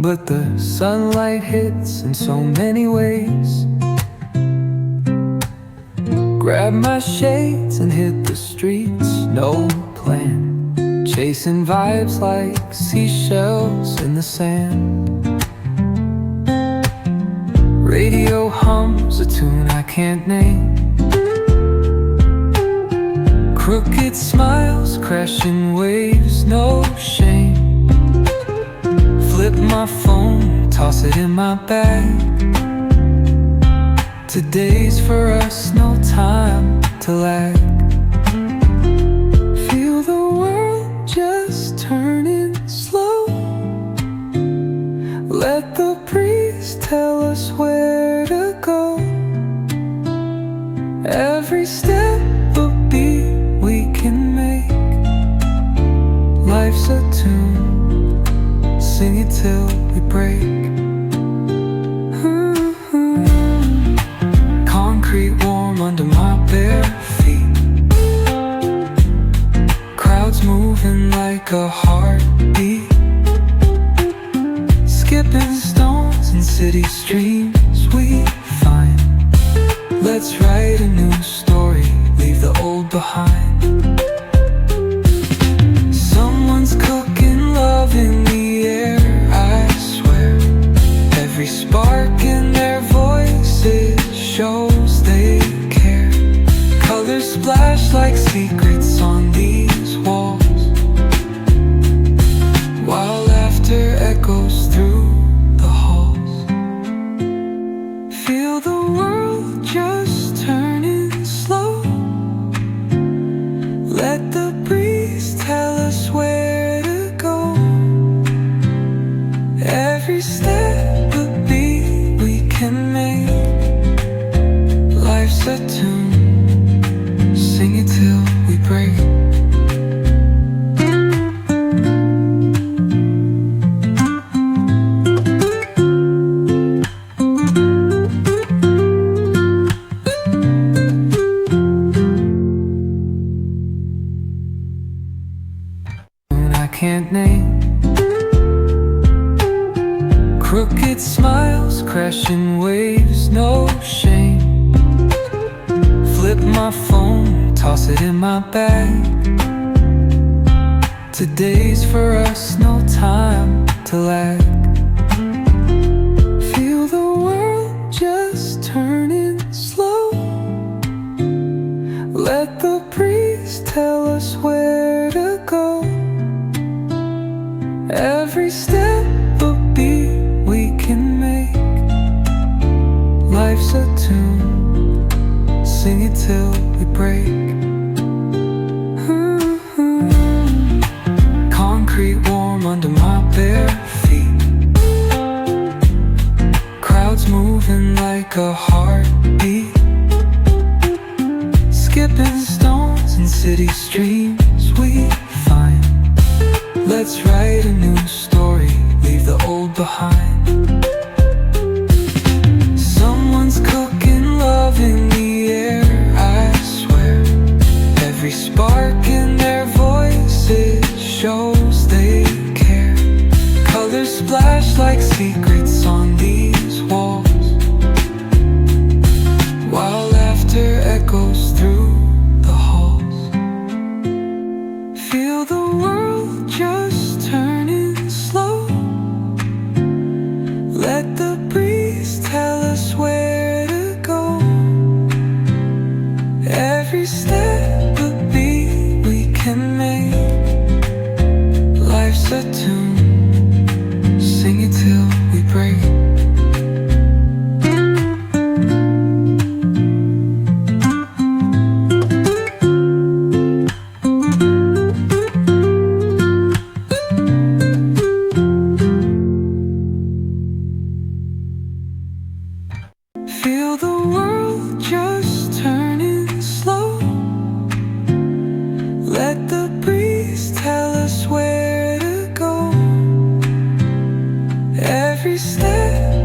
but the sunlight hits in so many ways. Grab my shades and hit the streets, no plan, chasing vibes like seashells in the sand. Radio hums a tune I can't name. Crooked smiles, crashing waves, no shame. Flip my phone, toss it in my bag. Today's for us, no time to lag. Feel the world just turning slow. Let the breeze tell us where to go. Every step a beat we can make. Life's a tune, sing it till we break. Concrete warm under my bare feet. Crowds moving like a heartbeat. Skipping stones in city streams we find. Let's write a new story, leave the old behind. Someone's cooking love in the air, I swear. Every spark in their voices shows they care. Colors splash like secrets on these walls, while laughter echoes through the halls. Feel the world just turning slow. Let the breeze tell us where to go. Every step a beat we can make. Life's a tune, sing it till we break. I can't name. Crooked smiles, crashing waves, no shame. Flip my phone, toss it in my bag. Today's for us, no time to lag. Feel the world just turning slow. Let the breeze tell us where to go. Every step a beat we can make. Life's a tune, sing it till we break. Concrete warm under my bare feet. Crowds moving like a heartbeat. Skipping stones in city streams we find. Let's write a new story, leave the old behind. Someone's cooking love in the air, I swear. Every spark in their voices shows they care. Colors splash like secrets on these walls, while laughter echoes through the halls. Feel the world just turning slow. Let the breeze tell us where to go. Every step a beat we can make. Life's a tune, sing it till we break. Feel the world just turning slow. Let the breeze tell us where to go. Every step